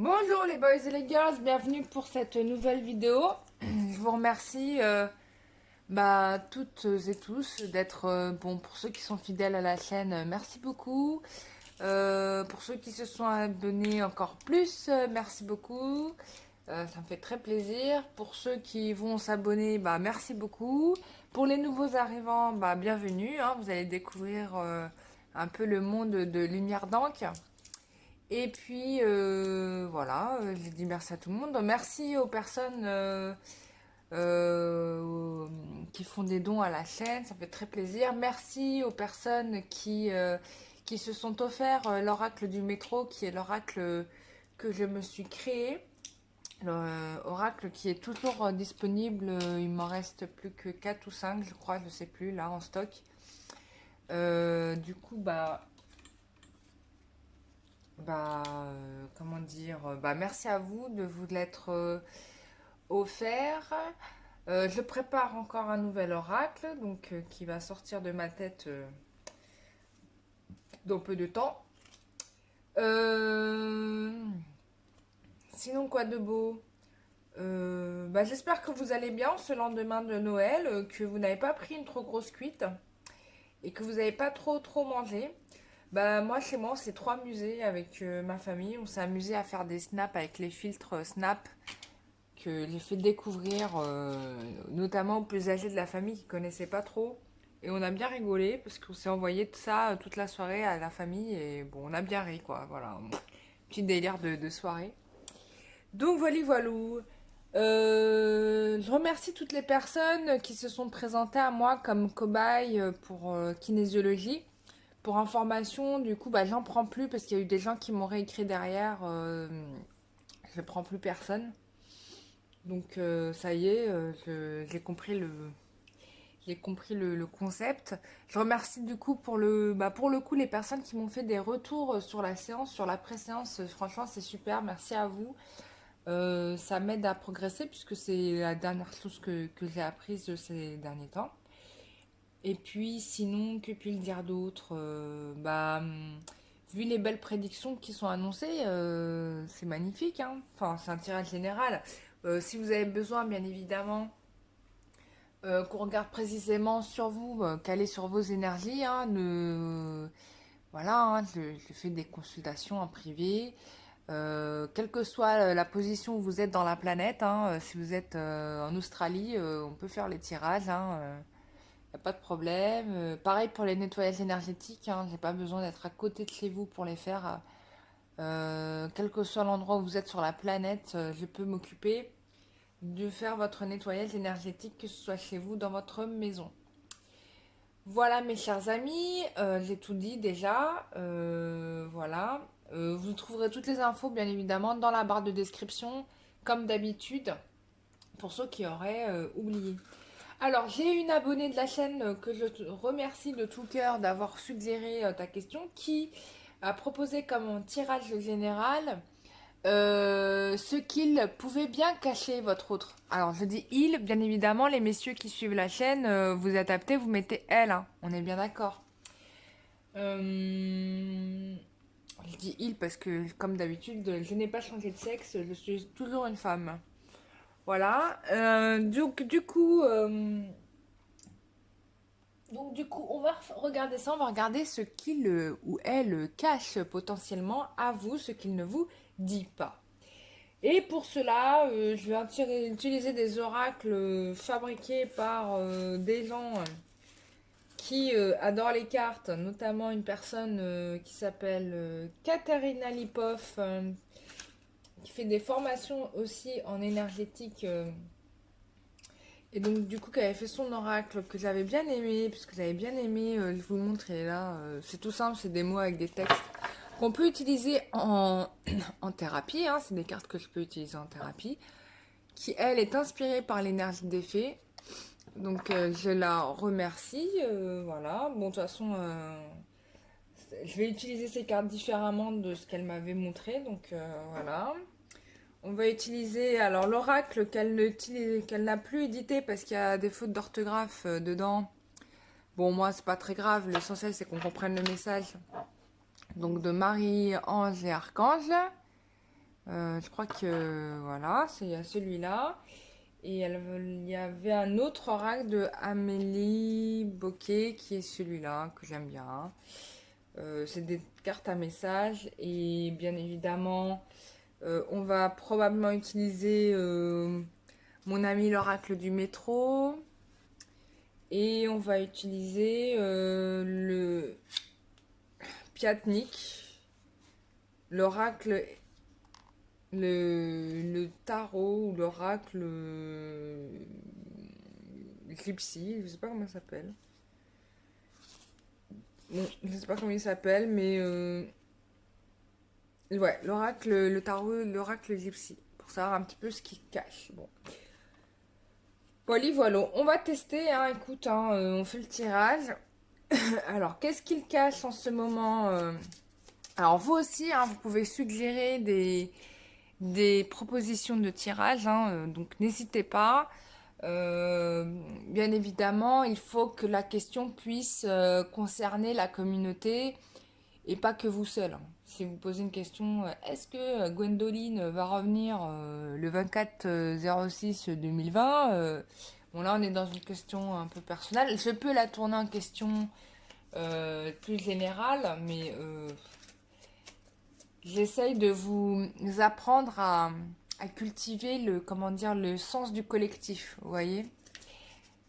Bonjour les boys et les girls, bienvenue pour cette nouvelle vidéo. Je vous remercie toutes et tous d'être, bon, pour ceux qui sont fidèles à la chaîne, merci beaucoup. Pour ceux qui se sont abonnés encore plus, merci beaucoup. Ça me fait très plaisir. Pour ceux qui vont s'abonner, merci beaucoup. Pour les nouveaux arrivants, bienvenue, hein, vous allez découvrir un peu le monde de Lumière d'Ancre. Et puis voilà, j'ai dit merci à tout le monde. Merci aux personnes euh, qui font des dons à la chaîne, ça fait très plaisir. Merci aux personnes qui se sont offerts l'oracle du métro, qui est l'oracle que je me suis créé. L'oracle qui est toujours disponible, il m'en reste plus que 4 ou 5, je crois, je sais plus, là en stock. Du coup, comment dire, merci à vous de vous l'être offert. Je prépare encore un nouvel oracle, donc qui va sortir de ma tête dans peu de temps. Euh, Sinon, quoi de beau? J'espère que vous allez bien ce lendemain de Noël, que vous n'avez pas pris une trop grosse cuite et que vous n'avez pas trop mangé. Moi, chez moi, on s'est trop amusé avec ma famille. On s'est amusé à faire des snaps avec les filtres Snap que j'ai fait découvrir, notamment aux plus âgés de la famille qui ne connaissaient pas trop. Et on a bien rigolé parce qu'on s'est envoyé de ça toute la soirée à la famille. Et bon, on a bien ri, quoi. Voilà, petit délire de soirée. Donc, voilà. Je remercie toutes les personnes qui se sont présentées à moi comme cobaye pour kinésiologie. Pour information, du coup, j'en prends plus parce qu'il y a eu des gens qui m'ont réécrit derrière. Je prends plus personne. Donc ça y est, j'ai compris le concept. Je remercie du coup pour le coup les personnes qui m'ont fait des retours sur la séance, sur la pré-séance. Franchement, c'est super. Merci à vous. Ça m'aide à progresser puisque c'est la dernière chose que j'ai apprise de ces derniers temps. Et puis sinon, que puis-je dire d'autre? Vu les belles prédictions qui sont annoncées, c'est magnifique, hein. Enfin, c'est un tirage général. Si vous avez besoin, bien évidemment, qu'on regarde précisément sur vous, calé sur vos énergies, hein, voilà, hein, je fais des consultations en privé. Quelle que soit la position où vous êtes dans la planète, hein, si vous êtes en Australie, on peut faire les tirages, hein, y a pas de problème. Pareil pour les nettoyages énergétiques, hein, j'ai pas besoin d'être à côté de chez vous pour les faire. Quel que soit l'endroit où vous êtes sur la planète, je peux m'occuper de faire votre nettoyage énergétique, que ce soit chez vous, dans votre maison. Voilà mes chers amis, j'ai tout dit déjà. Voilà. Vous trouverez toutes les infos bien évidemment dans la barre de description, comme d'habitude, pour ceux qui auraient oublié. Alors, j'ai une abonnée de la chaîne que je te remercie de tout cœur d'avoir suggéré ta question, qui a proposé comme un tirage général ce qu'il pouvait bien cacher votre autre. Alors, je dis il, bien évidemment, les messieurs qui suivent la chaîne, vous adaptez, vous mettez elle, hein, on est bien d'accord. Je dis il parce que, comme d'habitude, je n'ai pas changé de sexe, je suis toujours une femme. Voilà. Donc du coup, on va regarder ça, on va regarder ce qu'il ou elle cache potentiellement à vous, ce qu'il ne vous dit pas. Et pour cela, je vais utiliser des oracles fabriqués par des gens qui adorent les cartes, notamment une personne qui s'appelle Katarina Lipov, qui fait des formations aussi en énergétique. Et donc du coup, qui avait fait son oracle que j'avais bien aimé, puisque j'avais bien aimé, je vous le montrer là. C'est tout simple, c'est des mots avec des textes qu'on peut utiliser en thérapie, hein. C'est des cartes que je peux utiliser en thérapie, qui elle est inspirée par l'énergie des fées. Donc je la remercie, voilà. Bon, de toute façon, je vais utiliser ces cartes différemment de ce qu'elle m'avait montré, donc voilà. On va utiliser alors l'oracle qu'elle n'a plus édité parce qu'il y a des fautes d'orthographe dedans. Bon, moi, c'est pas très grave. L'essentiel, c'est qu'on comprenne le message. Donc, de Marie, Ange et Archange. Je crois que voilà, c'est celui-là. Et il y avait un autre oracle de Amélie Bocquet qui est celui-là, que j'aime bien. C'est des cartes à message. Et bien évidemment, on va probablement utiliser mon ami l'oracle du métro. Et on va utiliser le Piatnik, l'oracle, le tarot ou l'oracle Gypsy, je sais pas comment ça s'appelle. Bon, je sais pas comment il s'appelle, mais ouais, l'oracle, le tarot, l'oracle Gypsy, pour savoir un petit peu ce qu'il cache. Bon. Voilà, voilà, on va tester, hein, écoute, hein, on fait le tirage. Alors, qu'est-ce qu'il cache en ce moment Alors, vous aussi, hein, vous pouvez suggérer des propositions de tirage, hein, donc n'hésitez pas. Bien évidemment, il faut que la question puisse concerner la communauté et pas que vous seul, hein. Si vous posez une question, est-ce que Gwendoline va revenir le 24-06-2020 bon là on est dans une question un peu personnelle. Je peux la tourner en question plus générale, mais j'essaye de vous apprendre à cultiver le, comment dire, le sens du collectif, vous voyez.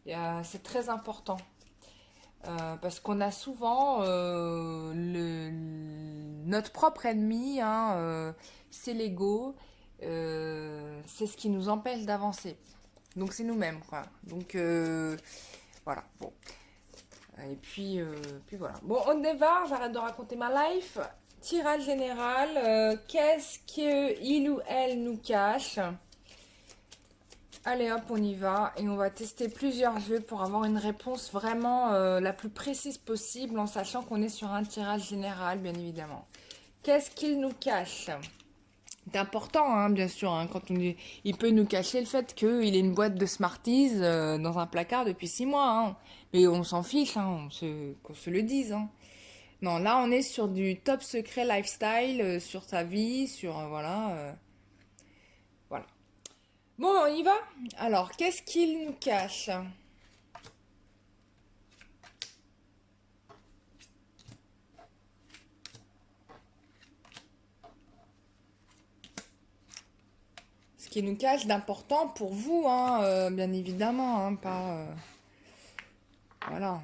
C'est très important. Parce qu'on a souvent notre propre ennemi, hein, c'est l'ego, c'est ce qui nous empêche d'avancer. Donc c'est nous-mêmes, quoi. Donc voilà, bon. Et puis voilà. Bon, on démarre, j'arrête de raconter ma life. Tirage général, qu'est-ce qu'il ou elle nous cache? Allez hop, on y va et on va tester plusieurs jeux pour avoir une réponse vraiment la plus précise possible en sachant qu'on est sur un tirage général, bien évidemment. Qu'est-ce qu'il nous cache? C'est important, hein, bien sûr, hein, quand on dit, il peut nous cacher le fait qu'il ait une boîte de Smarties dans un placard depuis 6 mois, hein. Mais on s'en fiche, hein, qu'on se le dise, hein. Non, là on est sur du top secret lifestyle, sur sa vie, sur voilà, voilà. Bon, on y va? Alors, qu'est-ce qu'il nous cache? Ce qui nous cache d'important pour vous, hein, bien évidemment, hein, pas... voilà.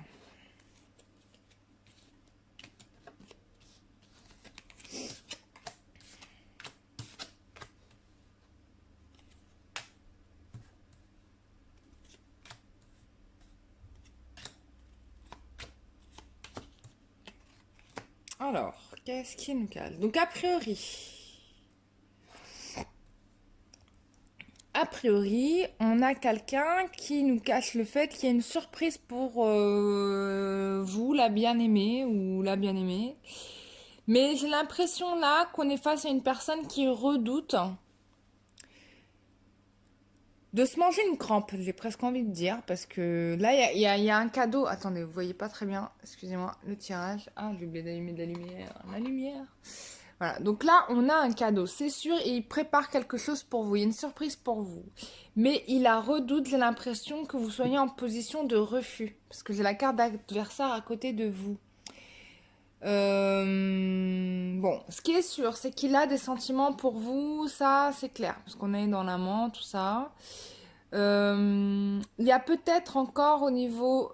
Alors, qu'est-ce qui nous cache? Donc, a priori, on a quelqu'un qui nous cache le fait qu'il y a une surprise pour vous, la bien-aimée ou la bien-aimée. Mais j'ai l'impression là qu'on est face à une personne qui redoute de se manger une crampe, j'ai presque envie de dire, parce que là, il y a un cadeau. Attendez, vous voyez pas très bien, excusez-moi, le tirage. Ah, j'ai oublié d'allumer de la lumière. La lumière. Voilà, donc là, on a un cadeau, c'est sûr, et il prépare quelque chose pour vous. Il y a une surprise pour vous. Mais il a redoute, j'ai l'impression que vous soyez en position de refus, parce que j'ai la carte d'adversaire à côté de vous. Bon, ce qui est sûr, c'est qu'il a des sentiments pour vous, ça c'est clair, parce qu'on est dans l'amant, tout ça. Il y a peut-être encore au niveau...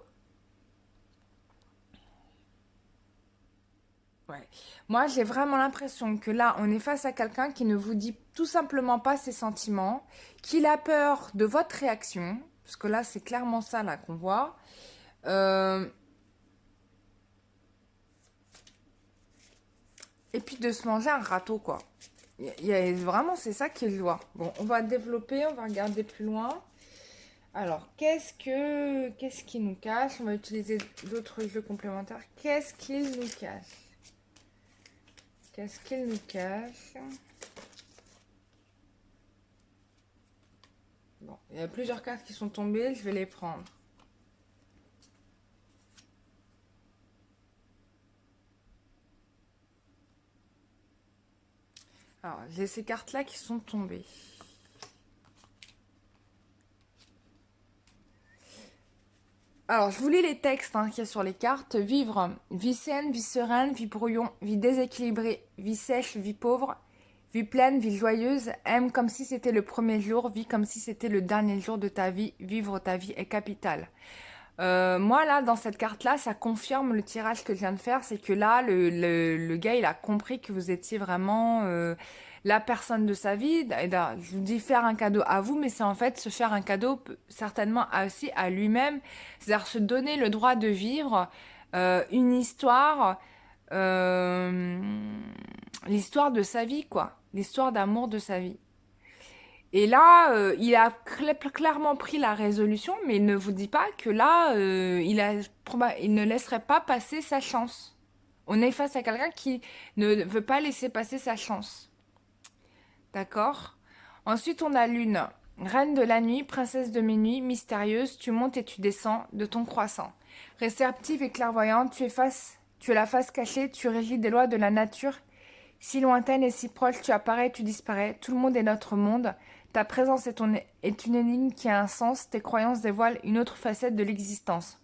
Ouais. Moi, j'ai vraiment l'impression que là, on est face à quelqu'un qui ne vous dit tout simplement pas ses sentiments, qu'il a peur de votre réaction, parce que là, c'est clairement ça là qu'on voit. Euh, et puis de se manger un râteau, quoi. Vraiment, c'est ça qu'il doit. Bon, on va développer, on va regarder plus loin. Alors, qu'est-ce qui nous cache? On va utiliser d'autres jeux complémentaires. Qu'est-ce qu'il nous cache? Qu'est-ce qu'il nous cache? Bon, il y a plusieurs cartes qui sont tombées, je vais les prendre. Alors, j'ai ces cartes-là qui sont tombées. Alors, je vous lis les textes qu'il y a sur les cartes. Vivre, vie saine, vie sereine, vie brouillon, vie déséquilibrée, vie sèche, vie pauvre, vie pleine, vie joyeuse. Aime comme si c'était le premier jour, vis comme si c'était le dernier jour de ta vie. Vivre ta vie est capital. Moi, là, dans cette carte-là, ça confirme le tirage que je viens de faire. C'est que là, le gars, il a compris que vous étiez vraiment la personne de sa vie. Et là, je vous dis faire un cadeau à vous, mais c'est en fait se faire un cadeau certainement aussi à lui-même. C'est-à-dire se donner le droit de vivre une histoire, euh, l'histoire de sa vie, quoi. L'histoire d'amour de sa vie. Et là, il a clairement pris la résolution, mais il ne vous dit pas que là, il ne laisserait pas passer sa chance. On est face à quelqu'un qui ne veut pas laisser passer sa chance. D'accord? Ensuite, on a Lune. Reine de la nuit, princesse de minuit, mystérieuse, tu montes et tu descends de ton croissant. Réceptive et clairvoyante, tu es la face cachée, tu régis des lois de la nature. Si lointaine et si proche, tu apparais, tu disparais. Tout le monde est notre monde. Ta présence est une énigme qui a un sens. Tes croyances dévoilent une autre facette de l'existence.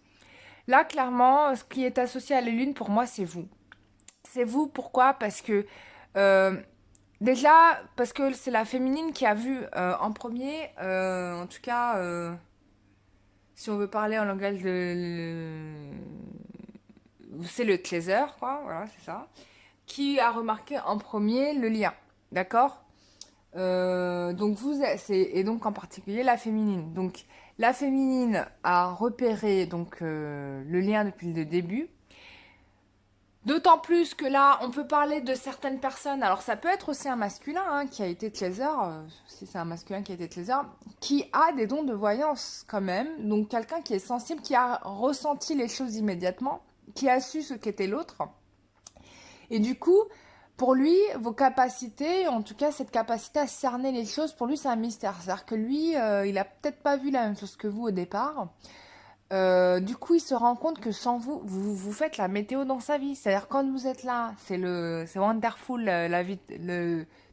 Là, clairement, ce qui est associé à la lune, pour moi, c'est vous. C'est vous, pourquoi? Parce que, euh, déjà, parce que c'est la féminine qui a vu en premier, en tout cas, si on veut parler en langage c'est le Kleiser, quoi, voilà, c'est ça, qui a remarqué en premier le lien, d'accord? Donc et donc en particulier la féminine. Donc la féminine a repéré donc le lien depuis le début. D'autant plus que là, on peut parler de certaines personnes. Alors ça peut être aussi un masculin qui a été Kleiser, si c'est un masculin qui a été Kleiser, qui a des dons de voyance quand même. Donc quelqu'un qui est sensible, qui a ressenti les choses immédiatement, qui a su ce qu'était l'autre. Et du coup, pour lui, vos capacités, en tout cas cette capacité à cerner les choses, pour lui c'est un mystère. C'est-à-dire que lui, il a peut-être pas vu la même chose que vous au départ. Du coup, il se rend compte que sans vous, vous faites la météo dans sa vie. C'est-à-dire quand vous êtes là, c'est wonderful, la vie,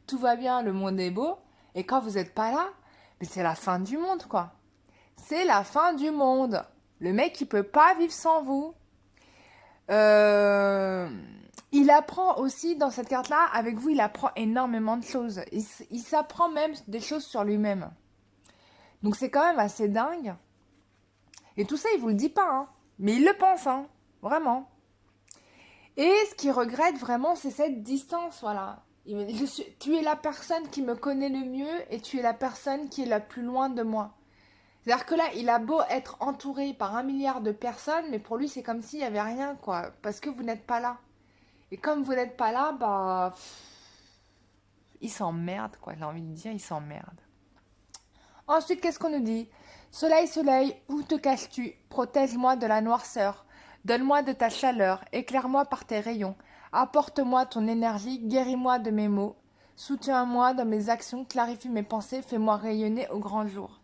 tout va bien, le monde est beau. Et quand vous n'êtes pas là, mais c'est la fin du monde, quoi. C'est la fin du monde. Le mec, il peut pas vivre sans vous. Euh, il apprend aussi dans cette carte-là, avec vous, il apprend énormément de choses. Il s'apprend même des choses sur lui-même. Donc c'est quand même assez dingue. Et tout ça, il vous le dit pas, mais il le pense, vraiment. Et ce qu'il regrette vraiment, c'est cette distance, voilà. Il me dit, tu es la personne qui me connaît le mieux et tu es la personne qui est la plus loin de moi. C'est-à-dire que là, il a beau être entouré par 1 milliard de personnes, mais pour lui, c'est comme s'il n'y avait rien, quoi. Parce que vous n'êtes pas là. Et comme vous n'êtes pas là, bah... il s'emmerde, quoi. J'ai envie de dire, il s'emmerde. Ensuite, qu'est-ce qu'on nous dit? Soleil, soleil, où te caches-tu? Protège-moi de la noirceur. Donne-moi de ta chaleur. Éclaire-moi par tes rayons. Apporte-moi ton énergie. Guéris-moi de mes maux. Soutiens-moi dans mes actions. Clarifie mes pensées. Fais-moi rayonner au grand jour.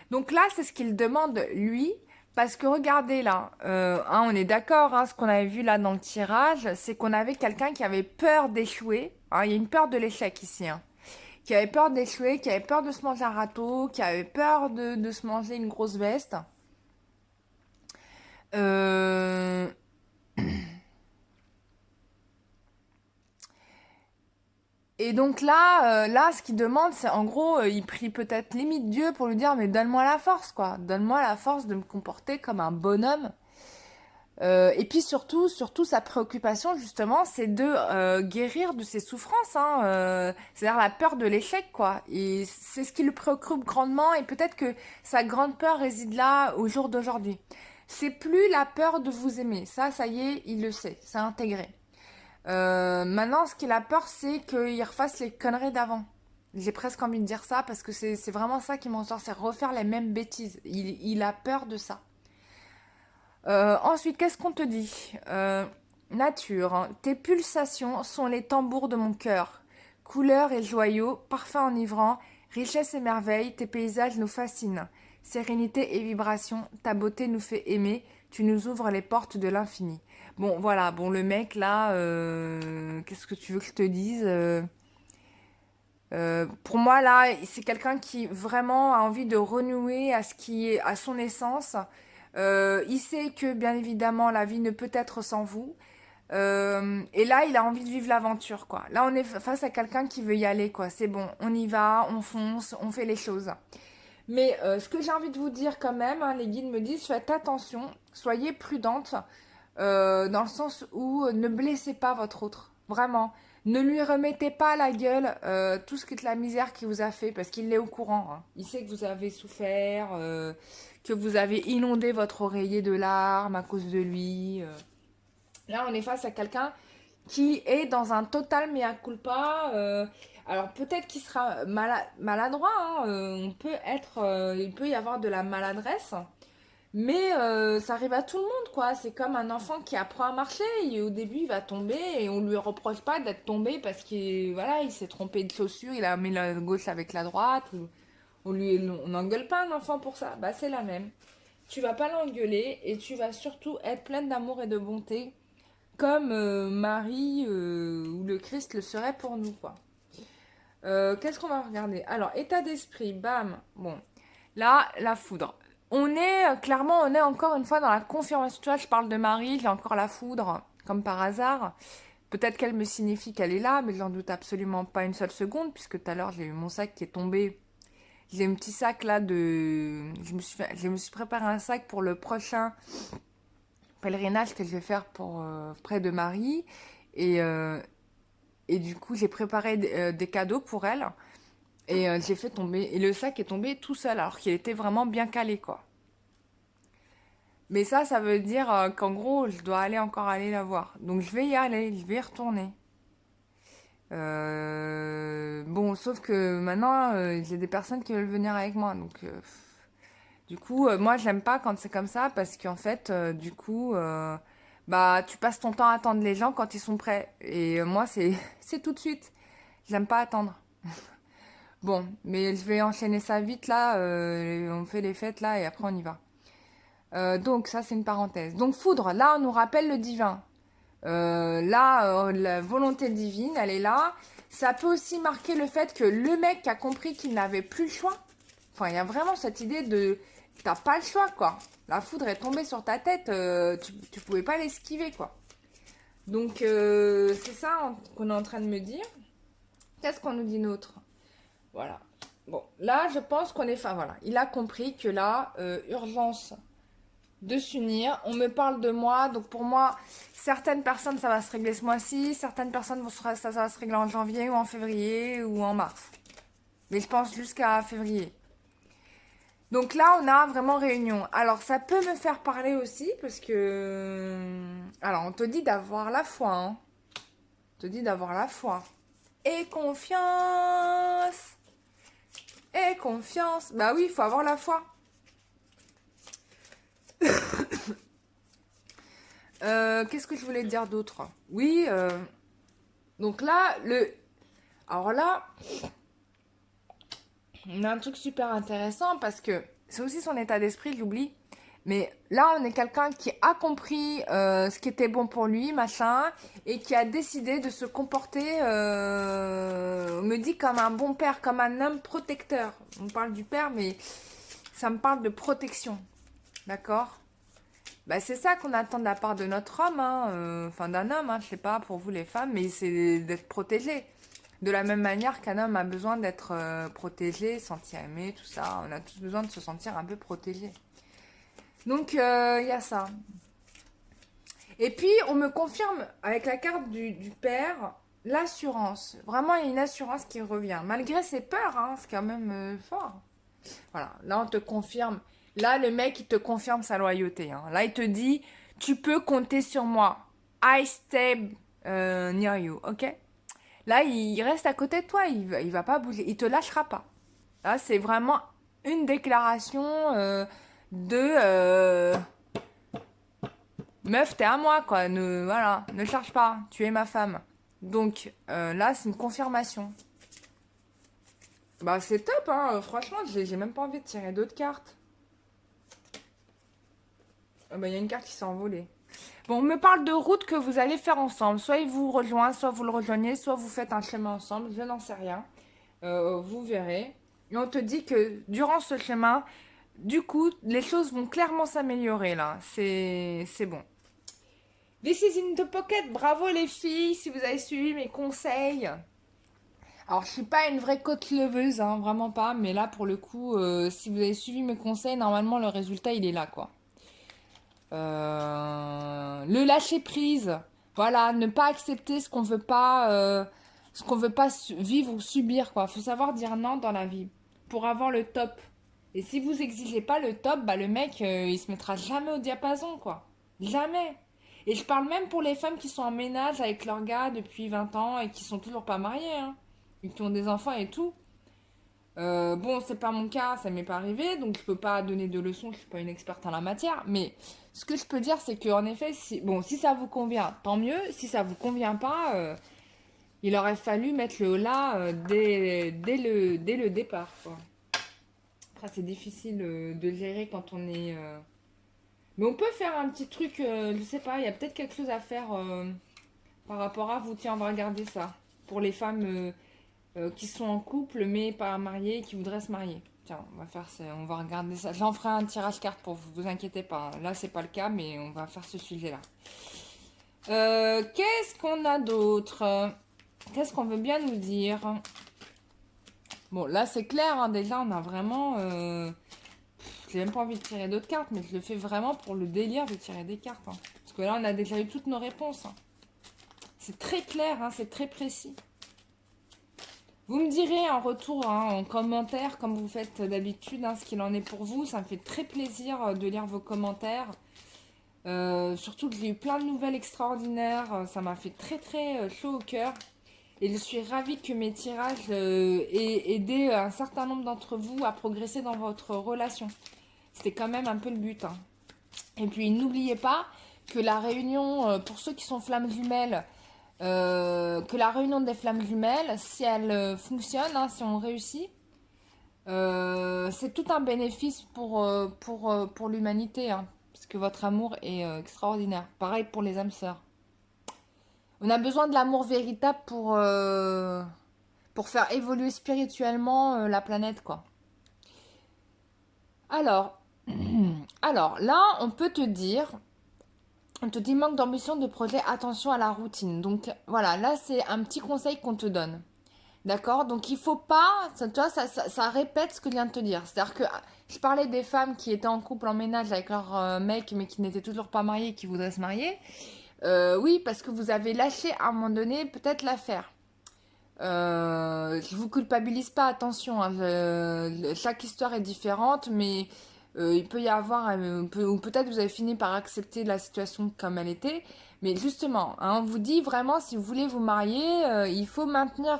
Donc là, c'est ce qu'il demande, lui. Parce que regardez là, on est d'accord, ce qu'on avait vu là dans le tirage, c'est qu'on avait quelqu'un qui avait peur d'échouer. Il y a une peur de l'échec ici. Qui avait peur d'échouer, qui avait peur de se manger un râteau, qui avait peur de se manger une grosse veste. Euh, Et donc là, ce qu'il demande, c'est en gros, il prie peut-être limite Dieu pour lui dire, mais donne-moi la force, quoi. Donne-moi la force de me comporter comme un bonhomme. Et puis surtout, sa préoccupation, justement, c'est de guérir de ses souffrances, c'est-à-dire la peur de l'échec, quoi. Et c'est ce qui le préoccupe grandement, et peut-être que sa grande peur réside là, au jour d'aujourd'hui. C'est plus la peur de vous aimer, ça y est, il le sait, c'est intégré. Maintenant, ce qu'il a peur, c'est qu'il refasse les conneries d'avant. J'ai presque envie de dire ça, parce que c'est vraiment ça qui m'en sort, c'est refaire les mêmes bêtises. Il a peur de ça. Ensuite, qu'est-ce qu'on te dit? Nature, tes pulsations sont les tambours de mon cœur. Couleurs et joyaux, parfums enivrants, richesse et merveille, tes paysages nous fascinent. Sérénité et vibration, ta beauté nous fait aimer, tu nous ouvres les portes de l'infini. Bon, voilà, bon, le mec là, qu'est-ce que tu veux que je te dise? Pour moi, là, c'est quelqu'un qui vraiment a envie de renouer à ce qui est à son essence. Il sait que, bien évidemment, la vie ne peut être sans vous. Et là, il a envie de vivre l'aventure, quoi. Là, on est face à quelqu'un qui veut y aller, quoi. C'est bon, on y va, on fonce, on fait les choses. Mais ce que j'ai envie de vous dire quand même, hein, les guides me disent, faites attention, soyez prudente, dans le sens où ne blessez pas votre autre. Vraiment. Ne lui remettez pas à la gueule tout ce que la misère qu'il vous a fait, parce qu'il est au courant, hein. Il sait que vous avez souffert, que vous avez inondé votre oreiller de larmes à cause de lui. Là, on est face à quelqu'un qui est dans un total mea culpa. Alors peut-être qu'il sera maladroit, hein, il peut y avoir de la maladresse, mais ça arrive à tout le monde, quoi. C'est comme un enfant qui apprend à marcher et au début il va tomber et on lui reproche pas d'être tombé parce qu'il voilà, il s'est trompé de chaussure, il a mis la gauche avec la droite. On n'engueule pas un enfant pour ça. Bah c'est la même. Tu vas pas l'engueuler et tu vas surtout être pleine d'amour et de bonté comme Marie ou le Christ le serait pour nous, quoi. Qu'est-ce qu'on va regarder? Alors, état d'esprit, bam. Bon, là, la foudre. Clairement, on est encore une fois dans la confirmation. Tu vois, je parle de Marie, j'ai encore la foudre, comme par hasard. Peut-être qu'elle me signifie qu'elle est là, mais j'en doute absolument pas une seule seconde, puisque tout à l'heure, j'ai eu mon sac qui est tombé. J'ai un petit sac là de... Je me suis préparé un sac pour le prochain pèlerinage que je vais faire pour près de Marie. Et, euh, et du coup, j'ai préparé des cadeaux pour elle. Et j'ai fait tomber. Et le sac est tombé tout seul, alors qu'il était vraiment bien calé, quoi. Mais ça veut dire qu'en gros, je dois encore aller la voir. Donc je vais y aller, je vais y retourner. Bon, sauf que maintenant, j'ai des personnes qui veulent venir avec moi. Donc, du coup, moi, j'aime pas quand c'est comme ça parce qu'en fait, du coup, bah, tu passes ton temps à attendre les gens quand ils sont prêts. Et moi, c'est tout de suite. J'aime pas attendre. Bon, mais je vais enchaîner ça vite là. On fait les fêtes là et après on y va. Donc, ça, c'est une parenthèse. Donc, foudre, là, on nous rappelle le divin. Là, la volonté divine, elle est là. Ça peut aussi marquer le fait que le mec a compris qu'il n'avait plus le choix. Enfin, il y a vraiment cette idée de t'as pas le choix, quoi. La foudre est tombée sur ta tête, tu pouvais pas l'esquiver, quoi. Donc, c'est ça qu'on est en train de me dire. Qu'est-ce qu'on nous dit d'autre? Voilà. Bon, là, je pense qu'on est... Enfin, voilà. Il a compris que là, urgence de s'unir. On me parle de moi. Donc, pour moi, certaines personnes, ça va se régler ce mois-ci. Certaines personnes, ça va se régler en janvier ou en février ou en mars. Mais je pense jusqu'à février. Donc là, on a vraiment réunion. Alors, ça peut me faire parler aussi parce que... Alors, on te dit d'avoir la foi, hein. On te dit d'avoir la foi. Et confiance. Et confiance. Bah oui, il faut avoir la foi. Qu'est-ce que je voulais dire d'autre? Oui, donc là, Alors là, on a un truc super intéressant parce que c'est aussi son état d'esprit, j'oublie. Mais là, on est quelqu'un qui a compris ce qui était bon pour lui, machin, et qui a décidé de se comporter, on me dit, comme un bon père, comme un homme protecteur. On parle du père, mais ça me parle de protection. D'accord? Bah, c'est ça qu'on attend de la part de notre homme, hein, enfin d'un homme, hein, je sais pas pour vous les femmes, mais c'est d'être protégé. De la même manière qu'un homme a besoin d'être protégé, sentir aimé, tout ça, on a tous besoin de se sentir un peu protégé. Donc il y a ça. Et puis on me confirme avec la carte du père l'assurance. Vraiment il y a une assurance qui revient. Malgré ses peurs, hein, c'est quand même fort. Voilà, là on te confirme. Là le mec il te confirme sa loyauté, hein. Là il te dit tu peux compter sur moi. I stay near you, ok? Là il reste à côté de toi, il va pas bouger, il te lâchera pas. Là c'est vraiment une déclaration de meuf, t'es à moi, quoi. Voilà, ne cherche pas, tu es ma femme. Donc là, c'est une confirmation. Bah, c'est top, hein. Franchement, j'ai même pas envie de tirer d'autres cartes. Ah bah, il y a une carte qui s'est envolée. Bon, on me parle de route que vous allez faire ensemble. Soit il vous rejoint, soit vous le rejoignez, soit vous faites un chemin ensemble. Je n'en sais rien. Vous verrez. Et on te dit que durant ce chemin, du coup, les choses vont clairement s'améliorer là. C'est bon. This is in the pocket. Bravo les filles, si vous avez suivi mes conseils. Alors, je suis pas une vraie côte leveuse, hein, vraiment pas. Mais là, pour le coup, si vous avez suivi mes conseils, normalement, le résultat, il est là, quoi. Le lâcher prise. Voilà, ne pas accepter ce qu'on veut pas vivre ou subir, quoi. Faut savoir dire non dans la vie pour avoir le top. Et si vous exigez pas le top, bah le mec, il se mettra jamais au diapason, quoi. Jamais. Et je parle même pour les femmes qui sont en ménage avec leur gars depuis 20 ans et qui sont toujours pas mariées, hein. Et qui ont des enfants et tout. Bon, c'est pas mon cas, ça m'est pas arrivé, donc je peux pas donner de leçons, je suis pas une experte en la matière. Mais ce que je peux dire, c'est qu'en effet, si ça vous convient, tant mieux. Si ça vous convient pas, il aurait fallu mettre le là dès le départ, quoi. Après, c'est difficile de gérer quand on est. Mais on peut faire un petit truc, je sais pas, il y a peut-être quelque chose à faire par rapport à vous. Tiens, on va regarder ça. Pour les femmes qui sont en couple mais pas mariées et qui voudraient se marier. Tiens, on va regarder ça. J'en ferai un tirage carte pour vous, vous inquiétez pas. Là, c'est pas le cas, mais on va faire ce sujet-là. Qu'est-ce qu'on a d'autre? Qu'est-ce qu'on veut bien nous dire? Bon, là, c'est clair, hein, déjà, on a vraiment... j'ai même pas envie de tirer d'autres cartes, mais je le fais vraiment pour le délire de tirer des cartes, hein. Parce que là, on a déjà eu toutes nos réponses, hein. C'est très clair, hein, c'est très précis. Vous me direz en retour, hein, en commentaire, comme vous faites d'habitude, hein, ce qu'il en est pour vous. Ça me fait très plaisir de lire vos commentaires. Surtout que j'ai eu plein de nouvelles extraordinaires. Ça m'a fait très très chaud au cœur. Et je suis ravie que mes tirages aient aidé un certain nombre d'entre vous à progresser dans votre relation. C'était quand même un peu le but, hein. Et puis n'oubliez pas que la réunion, pour ceux qui sont flammes jumelles, que la réunion des flammes jumelles, si elle fonctionne, hein, si on réussit, c'est tout un bénéfice pour l'humanité, hein, parce que votre amour est extraordinaire. Pareil pour les âmes sœurs. On a besoin de l'amour véritable pour faire évoluer spirituellement la planète, quoi. Alors, alors là, on te dit manque d'ambition de projet, attention à la routine. Donc voilà, là c'est un petit conseil qu'on te donne. D'accord? Donc il faut pas, tu vois, ça répète ce que je viens de te dire. C'est-à-dire que je parlais des femmes qui étaient en couple en ménage avec leur mec, mais qui n'étaient toujours pas mariées, qui voudraient se marier. Oui, parce que vous avez lâché à un moment donné peut-être l'affaire. Je vous culpabilise pas, attention, hein, chaque histoire est différente, mais il peut y avoir, ou peut-être vous avez fini par accepter la situation comme elle était, mais justement, hein, on vous dit vraiment, si vous voulez vous marier, il faut maintenir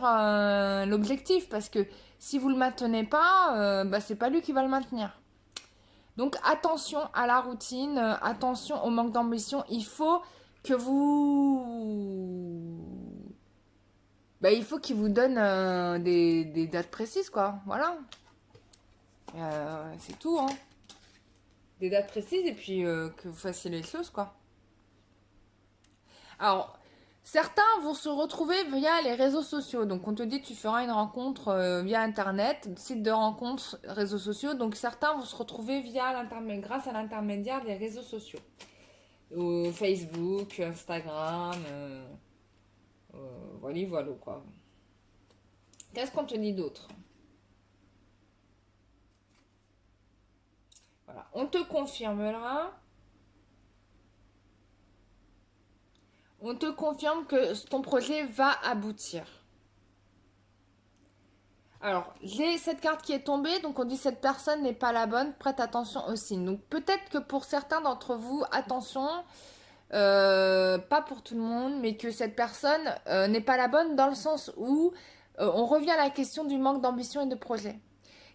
l'objectif, parce que si vous le maintenez pas, bah, c'est pas lui qui va le maintenir. Donc attention à la routine, attention au manque d'ambition, il faut que vous bah, il faut qu'il vous donne des dates précises, quoi. Voilà. C'est tout, hein. Des dates précises et puis que vous fassiez les choses, quoi. Alors, certains vont se retrouver via les réseaux sociaux. Donc, on te dit tu feras une rencontre via Internet, site de rencontres, réseaux sociaux. Donc, certains vont se retrouver grâce à l'intermédiaire des réseaux sociaux. Facebook, Instagram, voilà, voilà, quoi. Qu'est-ce qu'on te dit d'autre? Voilà. On te confirmera. On te confirme que ton projet va aboutir. Alors, j'ai cette carte qui est tombée, donc on dit cette personne n'est pas la bonne, prête attention au signe. Donc peut-être que pour certains d'entre vous, attention, pas pour tout le monde, mais que cette personne n'est pas la bonne dans le sens où on revient à la question du manque d'ambition et de projet.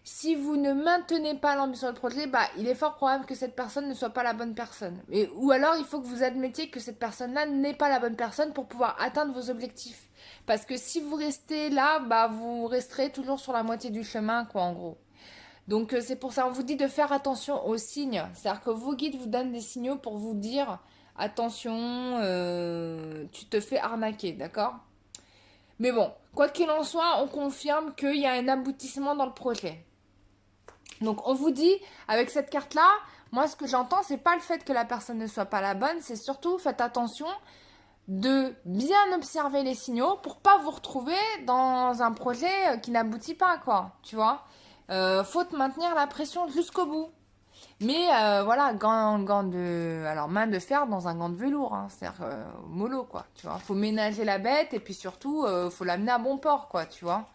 Si vous ne maintenez pas l'ambition du projet, bah, il est fort probable que cette personne ne soit pas la bonne personne. Ou alors, il faut que vous admettiez que cette personne-là n'est pas la bonne personne pour pouvoir atteindre vos objectifs. Parce que si vous restez là, bah, vous resterez toujours sur la moitié du chemin, quoi, en gros. Donc, c'est pour ça qu'on vous dit de faire attention aux signes. C'est-à-dire que vos guides vous donnent des signaux pour vous dire attention, tu te fais arnaquer, d'accord? Mais bon, quoi qu'il en soit, on confirme qu'il y a un aboutissement dans le projet. Donc on vous dit, avec cette carte-là, moi ce que j'entends, c'est pas le fait que la personne ne soit pas la bonne, c'est surtout faites attention de bien observer les signaux pour pas vous retrouver dans un projet qui n'aboutit pas, quoi, tu vois. Faut te maintenir la pression jusqu'au bout. Mais voilà, alors main de fer dans un gant de velours, hein, c'est-à-dire mollo, quoi, tu vois. Faut ménager la bête et puis surtout, faut l'amener à bon port, quoi, tu vois.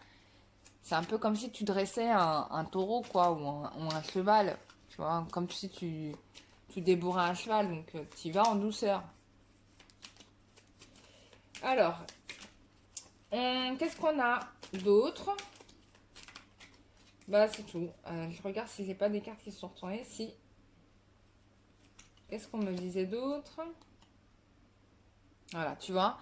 C'est un peu comme si tu dressais un taureau, quoi, ou un cheval, tu vois. Comme si tu débourrais un cheval, donc tu y vas en douceur. Alors, qu'est-ce qu'on a d'autre? Bah, c'est tout. Je regarde si j'ai pas des cartes qui sont retournées. Si. Qu'est-ce qu'on me disait d'autre? Voilà, tu vois.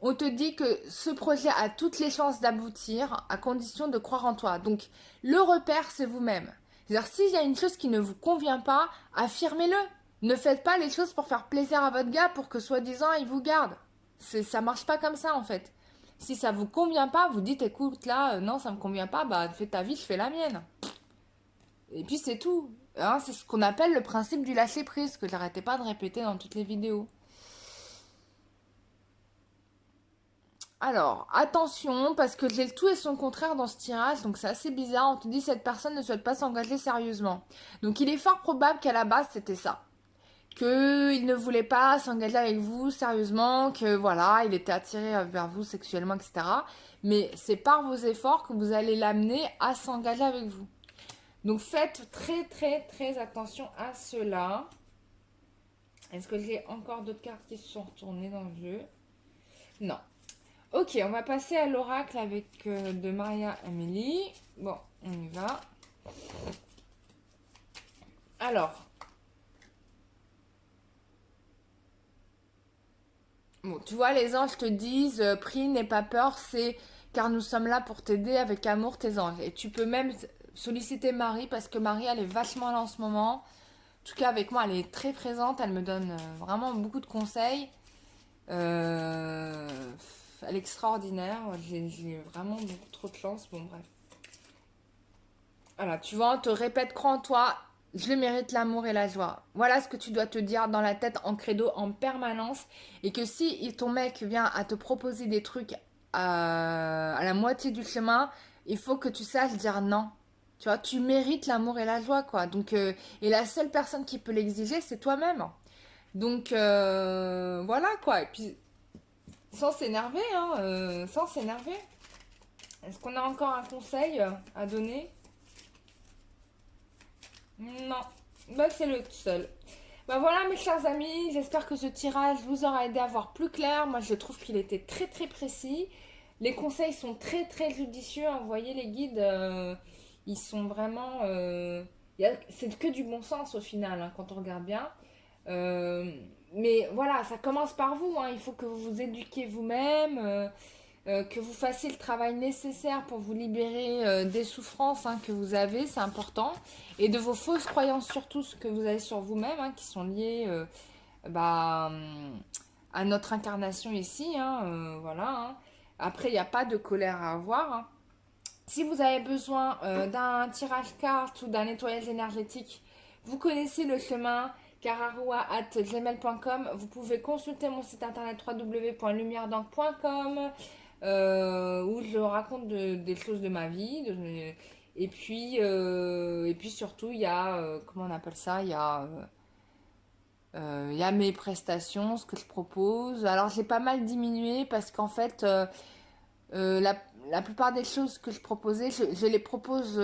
On te dit que ce projet a toutes les chances d'aboutir à condition de croire en toi. Donc, le repère, c'est vous-même. C'est-à-dire, s'il y a une chose qui ne vous convient pas, affirmez-le. Ne faites pas les choses pour faire plaisir à votre gars pour que soi-disant il vous garde. Ça marche pas comme ça en fait. Si ça vous convient pas, vous dites écoute là, non ça me convient pas, bah fais ta vie, je fais la mienne. Et puis c'est tout. Hein, c'est ce qu'on appelle le principe du lâcher prise que j'arrêtais pas de répéter dans toutes les vidéos. Alors, attention, parce que j'ai le tout et son contraire dans ce tirage, donc c'est assez bizarre. On te dit cette personne ne souhaite pas s'engager sérieusement. Donc il est fort probable qu'à la base c'était ça. Qu'il ne voulait pas s'engager avec vous sérieusement, que voilà, il était attiré vers vous sexuellement, etc. Mais c'est par vos efforts que vous allez l'amener à s'engager avec vous. Donc faites très très très attention à cela. Est-ce que j'ai encore d'autres cartes qui se sont retournées dans le jeu? Non. Ok, on va passer à l'oracle avec de Maria Amélie. Bon, on y va. Alors. Bon, tu vois, les anges te disent, prie, n'aie pas peur, c'est car nous sommes là pour t'aider avec amour, tes anges. Et tu peux même solliciter Marie parce que Marie, elle est vachement là en ce moment. En tout cas, avec moi, elle est très présente. Elle me donne vraiment beaucoup de conseils. Euh, Elle est extraordinaire. J'ai vraiment beaucoup trop de chance. Bon, bref. Voilà, tu vois, on te répète, crois en toi. Je le mérite l'amour et la joie. Voilà ce que tu dois te dire dans la tête en credo en permanence. Et que si ton mec vient à te proposer des trucs à la moitié du chemin, il faut que tu saches dire non. Tu vois, tu mérites l'amour et la joie, quoi. Donc, et la seule personne qui peut l'exiger, c'est toi-même. Donc, voilà, quoi. Et puis, sans s'énerver, hein, sans s'énerver. Est-ce qu'on a encore un conseil à donner? Non, bah c'est le seul. Bah voilà mes chers amis, j'espère que ce tirage vous aura aidé à voir plus clair. Moi je trouve qu'il était très très précis. Les conseils sont très très judicieux, hein. Vous voyez les guides, ils sont vraiment... c'est que du bon sens au final, hein, quand on regarde bien. Euh, mais voilà, ça commence par vous, hein. Il faut que vous vous éduquiez vous-même. Que vous fassiez le travail nécessaire pour vous libérer des souffrances hein, que vous avez, c'est important, et de vos fausses croyances surtout ce que vous avez sur vous-même, hein, qui sont liées à notre incarnation ici, hein, voilà. Hein. Après, il n'y a pas de colère à avoir. Hein. Si vous avez besoin d'un tirage carte ou d'un nettoyage énergétique, vous connaissez le chemin cararoua@gmail.com. Vous pouvez consulter mon site internet www.lumieredank.com où je raconte des choses de ma vie. Et puis surtout, il y a, comment on appelle ça, il y a mes prestations, ce que je propose. Alors j'ai pas mal diminué parce qu'en fait, euh, la, la plupart des choses que je proposais, je les propose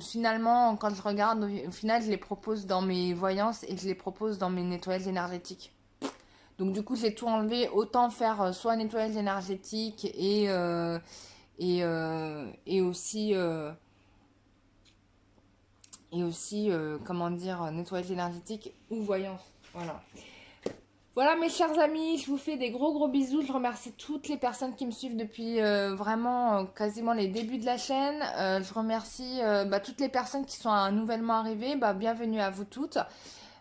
finalement, quand je regarde, au final, je les propose dans mes voyances et je les propose dans mes nettoyages énergétiques. Donc du coup, j'ai tout enlevé, autant faire soit nettoyage énergétique et aussi, comment dire, nettoyage énergétique ou voyance. Voilà. Voilà mes chers amis, je vous fais des gros gros bisous. Je remercie toutes les personnes qui me suivent depuis vraiment quasiment les débuts de la chaîne. Je remercie toutes les personnes qui sont nouvellement arrivées. Bienvenue à vous toutes.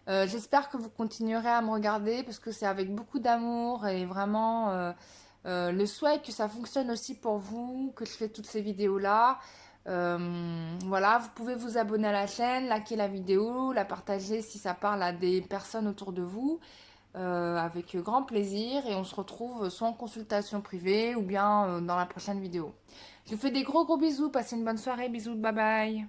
J'espère que vous continuerez à me regarder parce que c'est avec beaucoup d'amour et vraiment le souhait que ça fonctionne aussi pour vous, que je fais toutes ces vidéos-là. Voilà, vous pouvez vous abonner à la chaîne, liker la vidéo, la partager si ça parle à des personnes autour de vous, avec grand plaisir. Et on se retrouve soit en consultation privée ou bien dans la prochaine vidéo. Je vous fais des gros bisous, passez une bonne soirée, bisous, bye bye.